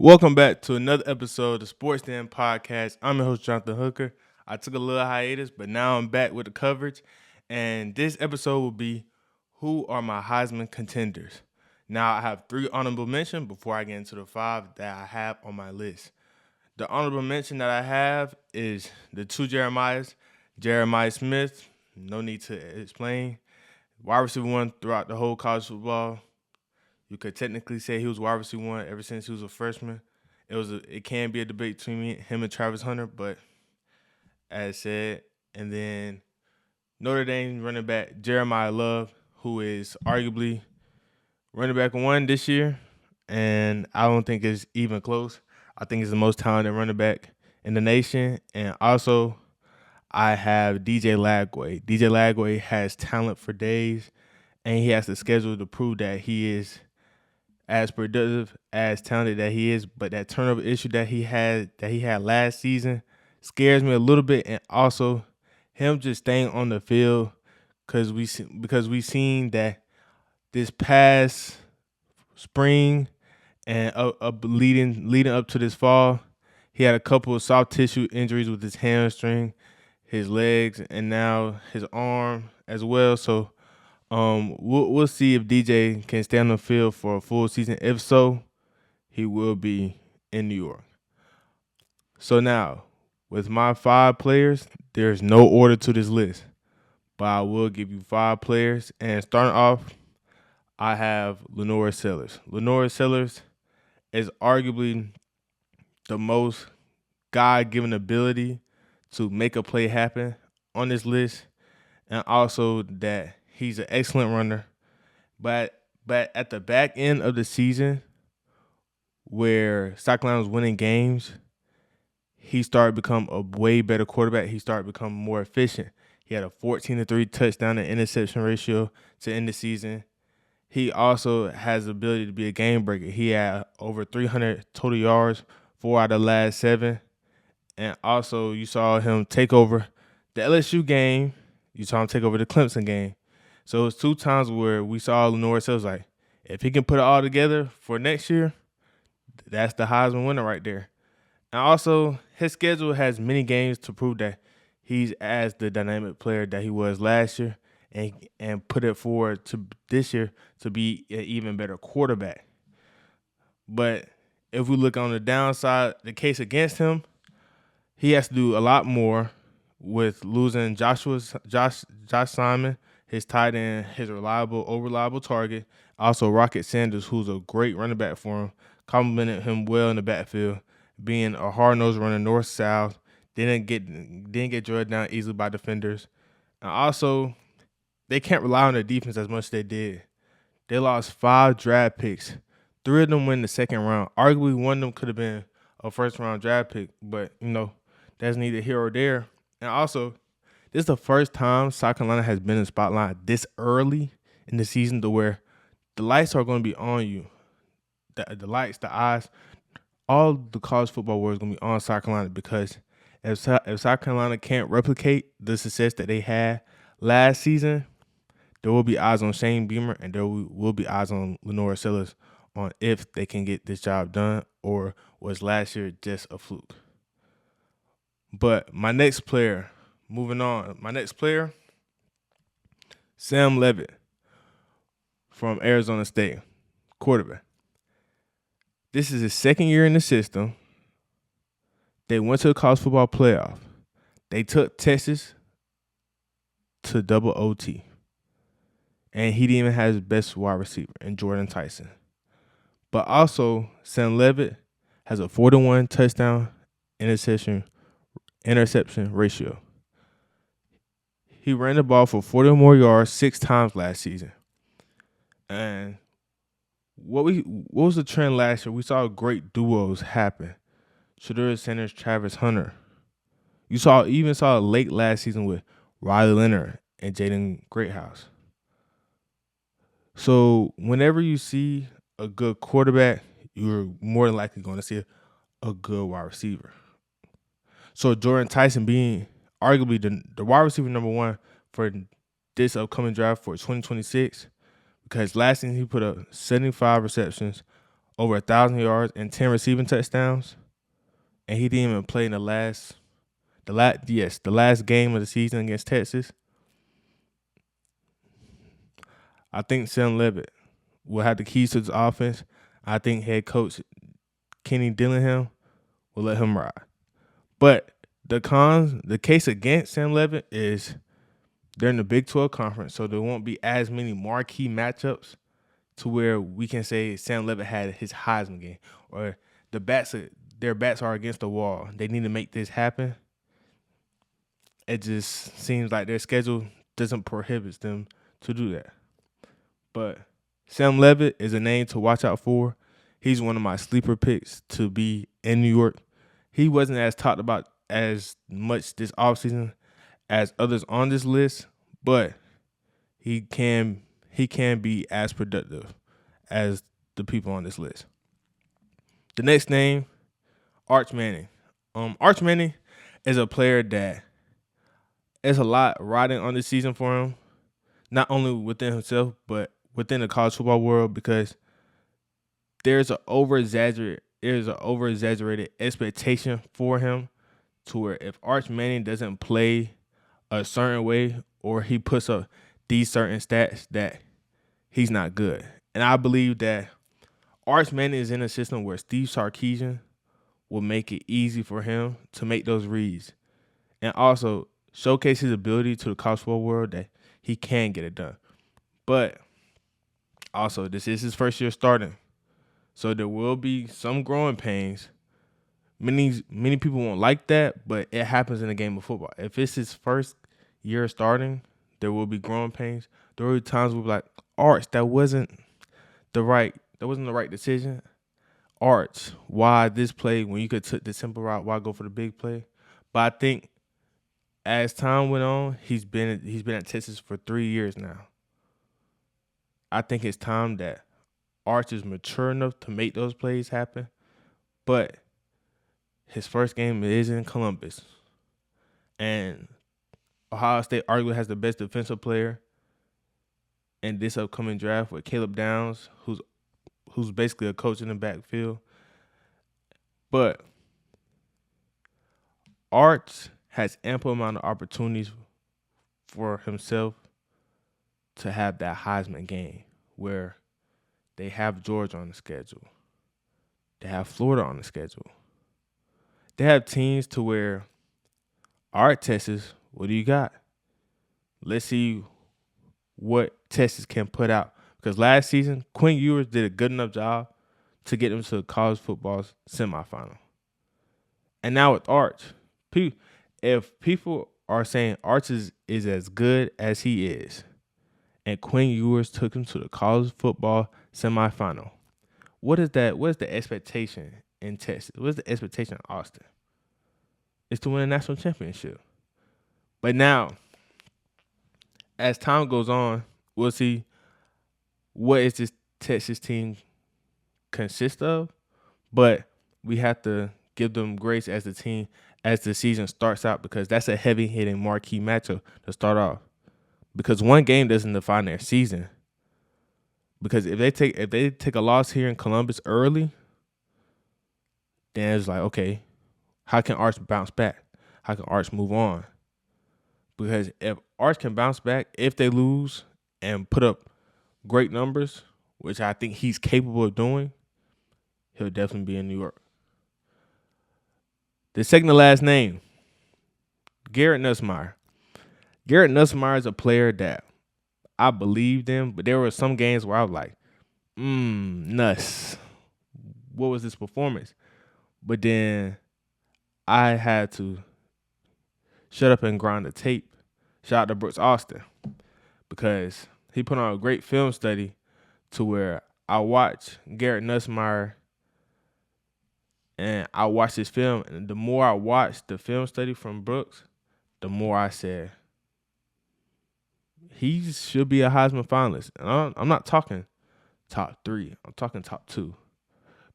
Welcome back to another episode of the Sports Den Podcast. I'm your host, Jonathan Hooker. I took a little hiatus, but now I'm back with the coverage. And this episode will be who are my Heisman contenders? Now, I have 3 honorable mentions before I get into the 5 that I have on my list. The honorable mention that I have is the 2 Jeremiahs. Jeremiah Smith, no need to explain. Wide receiver 1 throughout the whole college football. You could technically say he was wide receiver 1 ever since he was a freshman. It can be a debate between him and Travis Hunter, but as said, and then Notre Dame running back Jeremiah Love, who is arguably running back 1 this year, and I don't think it's even close. I think he's the most talented running back in the nation, and also I have DJ Lagway. DJ Lagway has talent for days, and he has the schedule to prove that he is as productive, as talented that he is, but that turnover issue that he had last season scares me a little bit, and also him just staying on the field because we seen that this past spring and leading up to this fall, he had a couple of soft tissue injuries with his hamstring, his legs, and now his arm as well. So we'll see if DJ can stay on the field for a full season. If so, he will be in New York. So now, with my 5 players, there's no order to this list, but I will give you 5 players. And starting off, I have Lenore Sellers. Lenore Sellers is arguably the most God-given ability to make a play happen on this list, and also that he's an excellent runner. But at the back end of the season, where South Carolina was winning games, he started to become a way better quarterback. He started to become more efficient. He had a 14-3 touchdown to interception ratio to end the season. He also has the ability to be a game breaker. He had over 300 total yards, 4 out of the last 7. And also you saw him take over the LSU game. You saw him take over the Clemson game. So it's 2 times where we saw Lenore Sellers like, if he can put it all together for next year, that's the Heisman winner right there. And also, his schedule has many games to prove that he's as the dynamic player that he was last year, and put it forward to this year to be an even better quarterback. But if we look on the downside, the case against him, he has to do a lot more with losing Josh Simon, his tight end, his reliable target. Also, Rocket Sanders, who's a great running back for him, complimented him well in the backfield, being a hard-nosed runner north-south, didn't get drugged down easily by defenders. And also, they can't rely on their defense as much as they did. They lost 5 draft picks. 3 of them went in the second round. Arguably, one of them could have been a first-round draft pick, but, that's neither here or there. And also, this is the first time South Carolina has been in the spotlight this early in the season to where the lights are going to be on you. The lights, the eyes, all the college football world is going to be on South Carolina, because if South Carolina can't replicate the success that they had last season, there will be eyes on Shane Beamer, and there will be eyes on Lenore Sellers on if they can get this job done, or was last year just a fluke. But my next player, Sam Levitt from Arizona State, quarterback. This is his second year in the system. They went to the college football playoff. They took Texas to double OT. And he didn't even have his best wide receiver in Jordan Tyson. But also, Sam Levitt has a 4-1 touchdown interception ratio. He ran the ball for 40 or more yards 6 times last season. And what was the trend last year? We saw great duos happen. Shedeur Sanders, Travis Hunter. You even saw it late last season with Riley Leonard and Jaden Greathouse. So whenever you see a good quarterback, you're more than likely going to see a good wide receiver. So Jordan Tyson being arguably the wide receiver number 1 for this upcoming draft for 2026, because last season he put up 75 receptions, over 1,000 yards and 10 receiving touchdowns, and he didn't even play in the last game of the season against Texas. I think Sam Levitt will have the keys to this offense. I think head coach Kenny Dillingham will let him ride. But the case against Sam Levitt is they're in the Big 12 conference, so there won't be as many marquee matchups to where we can say Sam Levitt had his Heisman game or their bats are against the wall. They need to make this happen. It just seems like their schedule doesn't prohibit them to do that. But Sam Levitt is a name to watch out for. He's one of my sleeper picks to be in New York. He wasn't as talked about as much this offseason as others on this list, but he can be as productive as the people on this list. The next name, Arch Manning. Arch Manning is a player that is a lot riding on this season for him, not only within himself, but within the college football world, because there's an over-exaggerated expectation for him to where if Arch Manning doesn't play a certain way or he puts up these certain stats, that he's not good. And I believe that Arch Manning is in a system where Steve Sarkisian will make it easy for him to make those reads and also showcase his ability to the college football world that he can get it done. But also, this is his first year starting, so there will be some growing pains. Many people won't like that, but it happens in a game of football. If it's his first year starting, there will be growing pains. There will be times we'll be like, Arch, that wasn't the right decision. Arch, why this play when you could took the simple route? Why go for the big play? But I think as time went on, he's been at Texas for 3 years now. I think it's time that Arch is mature enough to make those plays happen. But his first game is in Columbus. And Ohio State arguably has the best defensive player in this upcoming draft with Caleb Downs, who's basically a coach in the backfield. But Arch has ample amount of opportunities for himself to have that Heisman game where they have Georgia on the schedule. They have Florida on the schedule. They have teams to where, all right, Texas, what do you got? Let's see what Texas can put out. Because last season, Quinn Ewers did a good enough job to get them to the college football semifinal. And now with Arch, if people are saying Arch is as good as he is, and Quinn Ewers took him to the college football semifinal, what is that? What is the expectation in Texas? What is the expectation in Austin? It's to win a national championship. But now, as time goes on, we'll see what is this Texas team consist of. But we have to give them grace as the season starts out, because that's a heavy-hitting marquee matchup to start off. Because one game doesn't define their season. Because if they take a loss here in Columbus early, then it's like, okay, how can Arch bounce back? How can Arch move on? Because if Arch can bounce back, if they lose and put up great numbers, which I think he's capable of doing, he'll definitely be in New York. The second to last name, Garrett Nussmeier. Garrett Nussmeier is a player that I believed in, but there were some games where I was like, Nuss, what was this performance? But then I had to shut up and grind the tape. Shout out to Brooks Austin, because he put on a great film study to where I watched Garrett Nussmeier and I watched his film. And the more I watched the film study from Brooks, the more I said, he should be a Heisman finalist. And I'm not talking top 3. I'm talking top 2.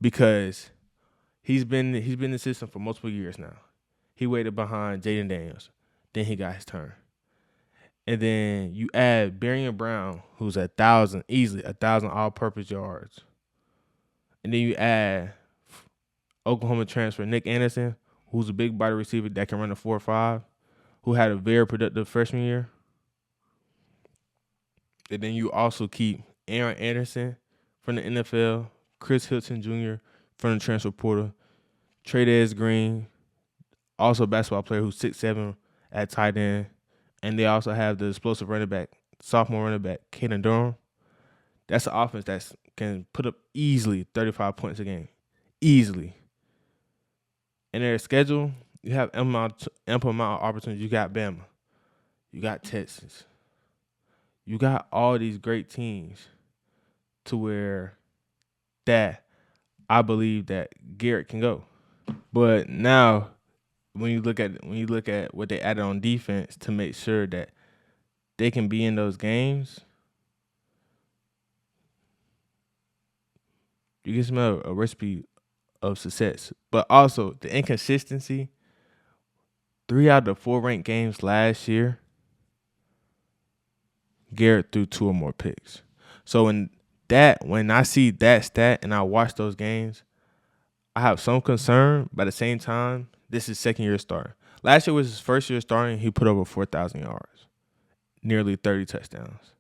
Because he's been in the system for multiple years now. He waited behind Jaden Daniels. Then he got his turn. And then you add Barian Brown, who's easily 1,000 all-purpose yards. And then you add Oklahoma transfer Nick Anderson, who's a big body receiver that can run a 4.5, who had a very productive freshman year. And then you also keep Aaron Anderson from the NFL, Chris Hilton Jr. from the transfer portal, Trey Green, also a basketball player who's 6'7" at tight end. And they also have the explosive running back, sophomore running back, Caden Durham. That's an offense that can put up easily 35 points a game. Easily. In their schedule, you have ample amount of opportunities. You got Bama. You got Texas. You got all these great teams to where that I believe that Garrett can go. But now when you look at what they added on defense to make sure that they can be in those games, you can smell a recipe of success. But also the inconsistency. 3 out of the 4 ranked games last year, Garrett threw 2 or more picks. So when I see that stat and I watch those games, I have some concern, but at the same time, this is second year starting. Last year was his first year starting. He put over 4,000 yards, nearly 30 touchdowns.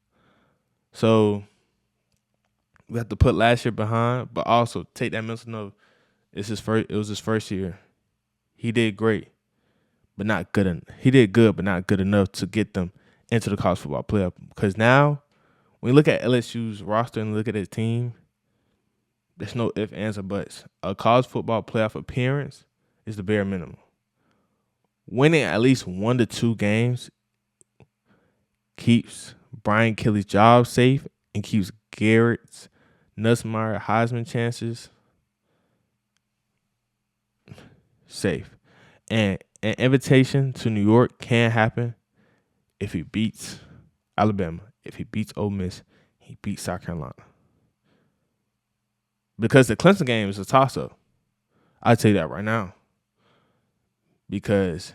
So we have to put last year behind, but also take that mental note. It was his first year. He did great, but not good enough. He did good, but not good enough to get them into the college football playoff. Because now, when you look at LSU's roster and look at his team, there's no ifs, ands, or buts. A college football playoff appearance is the bare minimum. Winning at least 1 to 2 games keeps Brian Kelly's job safe and keeps Garrett's Nussmeier Heisman chances safe. And an invitation to New York can happen if he beats Alabama, if he beats Ole Miss, he beats South Carolina. Because the Clemson game is a toss-up. I'll tell you that right now. Because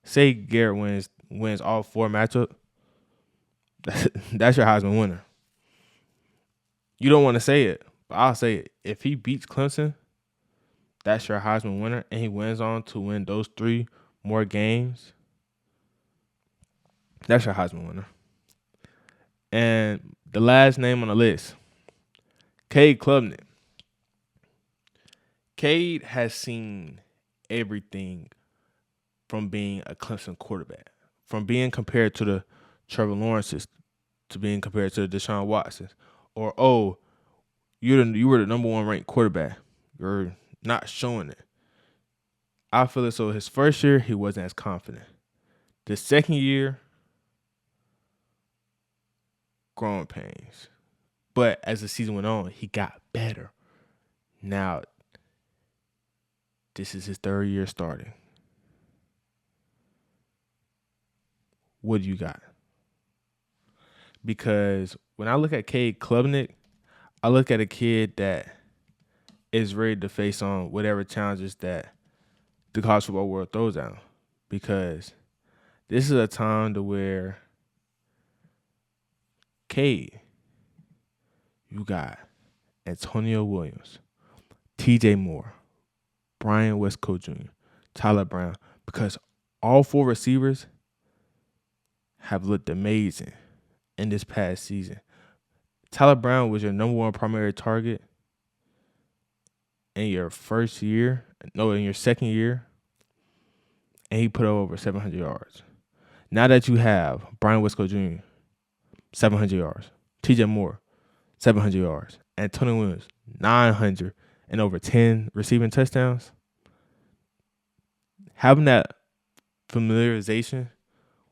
say Garrett wins all 4 matchups, that's your Heisman winner. You don't want to say it, but I'll say it. If he beats Clemson, that's your Heisman winner, and he wins on to win those 3 more games, that's your Heisman winner. And the last name on the list, Cade Klubnik. Cade has seen everything from being a Clemson quarterback, from being compared to the Trevor Lawrences, to being compared to the Deshaun Watsons, or you were the number 1 ranked quarterback. You're not showing it. I feel as though his first year he wasn't as confident. The second year, growing pains. But as the season went on, he got better. Now, this is his 3rd year starting. What do you got? Because when I look at Cade Klubnik, I look at a kid that is ready to face on whatever challenges that the college football world throws at him. Because this is a time to where Cade, you got Antonio Williams, TJ Moore, Brian Westcott Jr., Tyler Brown, because all 4 receivers have looked amazing in this past season. Tyler Brown was your number 1 primary target in your second year, and he put over 700 yards. Now that you have Brian Westcott Jr., 700 yards, TJ Moore, 700 yards, Antonio Williams, 900, and over 10 receiving touchdowns, having that familiarization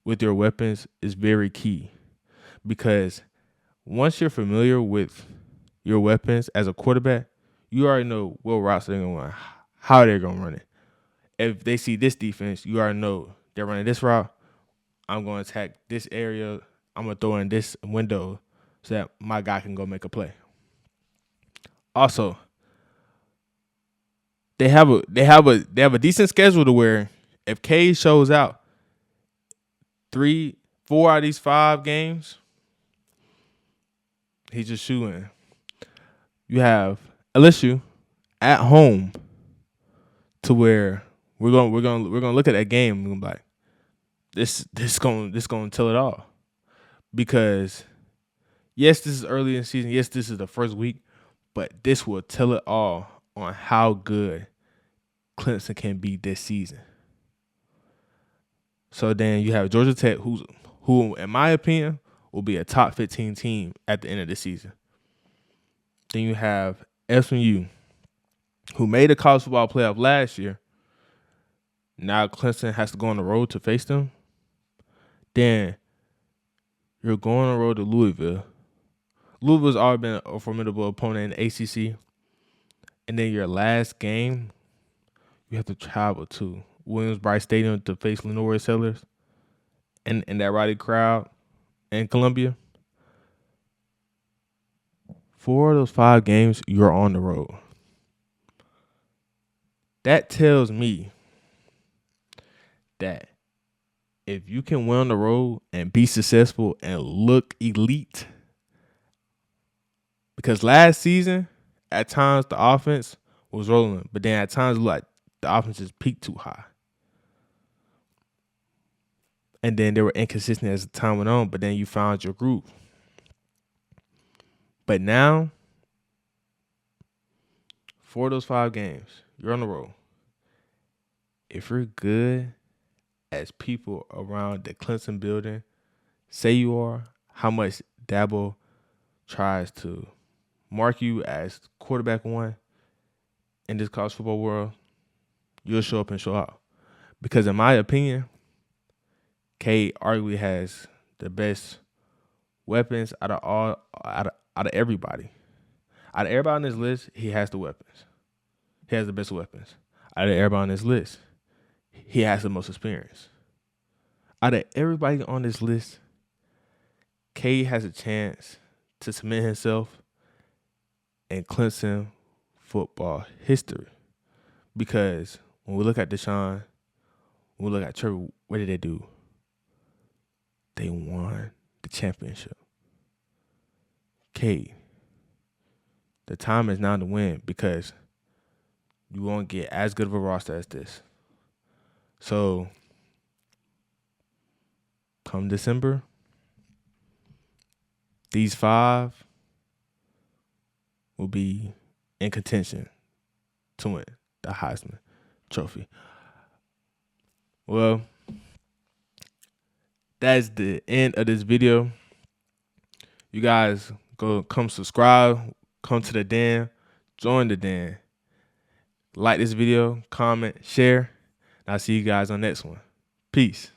with your weapons is very key. Because once you're familiar with your weapons as a quarterback, you already know what routes they're going to run, how they're going to run it. If they see this defense, you already know they're running this route. I'm going to attack this area. I'm going to throw in this window so that my guy can go make a play. Also, they have a decent schedule to where if Cade shows out 4 out of these 5 games, he's just shooing. You have LSU at home, to where we're gonna look at that game and we're gonna be like, this gonna tell it all. Because yes, this is early in the season. Yes, this is the first week, but this will tell it all on how good Clemson can be this season. So then you have Georgia Tech, who in my opinion will be a top 15 team at the end of the season. Then you have SMU, who made a college football playoff last year. Now Clemson has to go on the road to face them. Then you're going on the road to Louisville. Louisville's already been a formidable opponent in the ACC. And then your last game, you have to travel to Williams-Brice Stadium to face Lenore Sellers and that rowdy crowd in Columbia. 4 of those 5 games, you're on the road. That tells me that if you can win on the road and be successful and look elite, because last season, at times the offense was rolling, but then at times it looked like the offense just peaked too high. And then they were inconsistent as the time went on, but then you found your groove. But now, 4 of those 5 games, you're on the road. If you're good as people around the Clemson building say you are, how much Dabo tries to mark you as quarterback one in this college football world, you'll show up and show out. Because in my opinion, Cade arguably has the best weapons out of everybody. Out of everybody on this list, he has the weapons. He has the best weapons. Out of everybody on this list, he has the most experience. Out of everybody on this list, Cade has a chance to cement himself in Clemson football history. Because when we look at Deshaun, when we look at Trevor, what did they do? They won the championship. Cade, the time is now to win, because you won't get as good of a roster as this. So, come December, these 5 will be in contention to win the Heisman Trophy. Well, that's the end of this video. You guys come subscribe, come to the den, join the den. Like this video, comment, share. And I'll see you guys on the next one. Peace.